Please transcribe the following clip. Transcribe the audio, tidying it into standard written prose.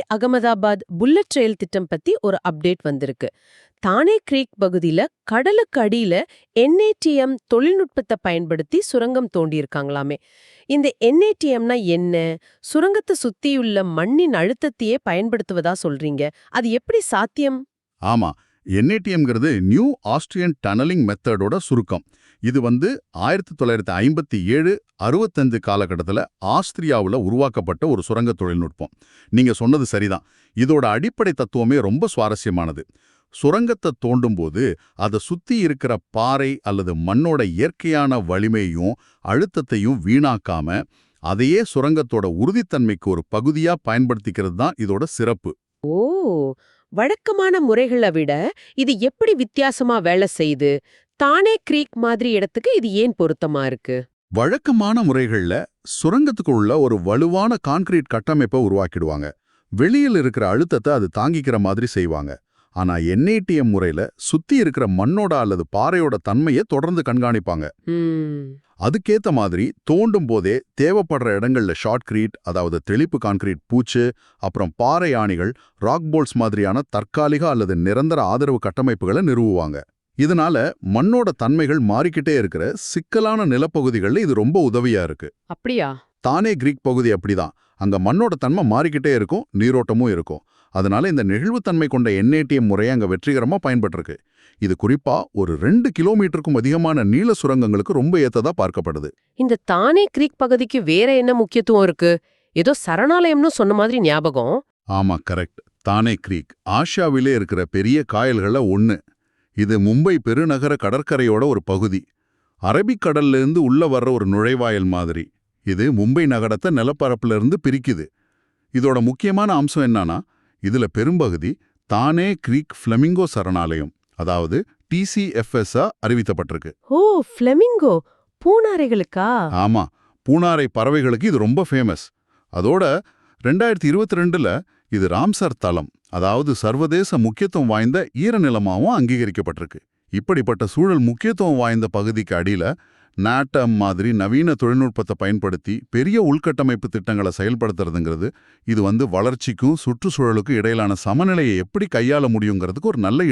Ahmedabad bullet ரயில் திட்டம் பத்தி ஒரு அப்டேட் வந்திருக்கு. தானே கிரீக் பகுதியில கடலுக்கு அடியில NATM தொழில்நுட்பத்தை பயன்படுத்தி சுரங்கம் தோண்டியிருக்காங்களாமே. இந்த NATMனா என்ன? சுரங்கத்தை சுத்தியுள்ள மண்ணின் அழுத்தத்தையே பயன்படுத்துவதா சொல்றீங்க. அது எப்படி சாத்தியம்? ஆமா, NATMங்கிறது நியூ ஆஸ்ட்ரியன் டனலிங் மெத்தடோட சுருக்கம். இது 1957 65 காலகட்டத்தில் ஆஸ்திரியாவில் உருவாக்கப்பட்ட ஒரு சுரங்க தொழில்நுட்பம். நீங்க சொன்னது சரிதான். இதோட அடிப்படை தத்துவமே ரொம்ப சுவாரஸ்யமானது. சுரங்கத்தை தோண்டும் போது அதை சுத்தி இருக்கிற பாறை அல்லது மண்ணோட இயற்கையான வலிமையும் அழுத்தத்தையும் வீணாக்காம அதையே சுரங்கத்தோட உறுதித்தன்மைக்கு ஒரு பகுதியா பயன்படுத்திக்கிறது தான் இதோட சிறப்பு. ஓ, வழக்கமான முறைகளை விட இது எப்படி வித்தியாசமா வேலை செய்யுது? தானே கிரீக் மாதிரி இடத்துக்கு இது ஏன் பொருத்தமா இருக்கு? வழக்கமான முறைகள்ல சுரங்கத்துக்குள்ள ஒரு வலுவான கான்கிரீட் கட்டமைப்பை உருவாக்கிடுவாங்க. வெளியில் இருக்கிற அழுத்தத்தை அது தாங்கிக்கிற மாதிரி செய்வாங்க. ஆனா NATM முறையில சுத்தி இருக்கிற மண்ணோட அல்லது பாறையோட தன்மையை தொடர்ந்து கண்காணிப்பாங்க. ம், அதுக்கேத்த மாதிரி தோண்டும் போதே தேவைப்படுற இடங்கள்ல ஷார்ட்கிரீட், அதாவது தெளிப்பு கான்கிரீட் பூச்சு, அப்புறம் பாறை ஆணிகள், ராக் போல்ஸ் மாதிரியான தற்காலிக அல்லது நிரந்தர ஆதரவு கட்டமைப்புகளை நிறுவுவாங்க. இதனால மண்ணோட தன்மைகள் மாறிக்கிட்டே இருக்கிற சிக்கலான நிலப்பகுதிகளில் இது ரொம்ப உதவியா இருக்கு. அப்படியா? தானே கிரீக் பகுதி அப்படிதான். அங்க மண்ணோட தன்மை மாறிக்கிட்டே இருக்கும், நீரோட்டமும் இருக்கும். அதனால இந்த நெகிழ்வுத்தன்மை கொண்ட NATM முறையை அங்க வெற்றிகரமா பயன்பட்டிருக்கு. இது குறிப்பா ஒரு 2 கிலோமீட்டருக்கும் அதிகமான நீள சுரங்கங்களுக்கு ரொம்ப ஏத்ததா பார்க்கப்படுது. இந்த தானே கிரீக் பகுதிக்கு வேற என்ன முக்கியத்துவம் இருக்கு? ஏதோ சரணாலயம்னு சொன்ன மாதிரி ஞாபகம். ஆமா, கரெக்ட். தானே கிரீக் ஆசியாவிலே இருக்கிற பெரிய காயல்கள்ல ஒண்ணு. இது மும்பை பெருநகர கடற்கரையோட ஒரு பகுதி. அரபிக்கடல்ல இருந்து உள்ள வர்ற ஒரு நுழைவாயல் மாதிரி. இது மும்பை நகரத்தை நிலப்பரப்புல இருந்து பிரிக்குது. இதோட முக்கியமான அம்சம் என்னன்னா, இதுல பெரும்பகுதி தானே கிரீக் ஃப்ளெமிங்கோ சரணாலயம், அதாவது TCFS அறிவிக்கப்பட்டிருக்கு. ஓ, ஃப்ளெமிங்கோ பூனாரைகளுக்கா? ஆமா, பூனாரை பறவைகளுக்கு இது ரொம்ப ஃபேமஸ். அதோட 2022ல இது ராம்சர் தளம், அதாவது சர்வதேச முக்கியத்துவம் வாய்ந்த ஈரநிலமாவும் அங்கீகரிக்கப்பட்டிருக்கு. இப்படிப்பட்ட சூழல் முக்கியத்துவம் வாய்ந்த பகுதிக்கு அடியில NATM மாதிரி நவீன தொழில்நுட்பத்தை பயன்படுத்தி பெரிய உள்கட்டமைப்பு திட்டங்களை செயல்படுத்துறதுங்கிறது இது வளர்ச்சிக்கும் சுற்றுச்சூழலுக்கும் இடையிலான சமநிலையை எப்படி கையாள முடியுங்கிறதுக்கு ஒரு நல்ல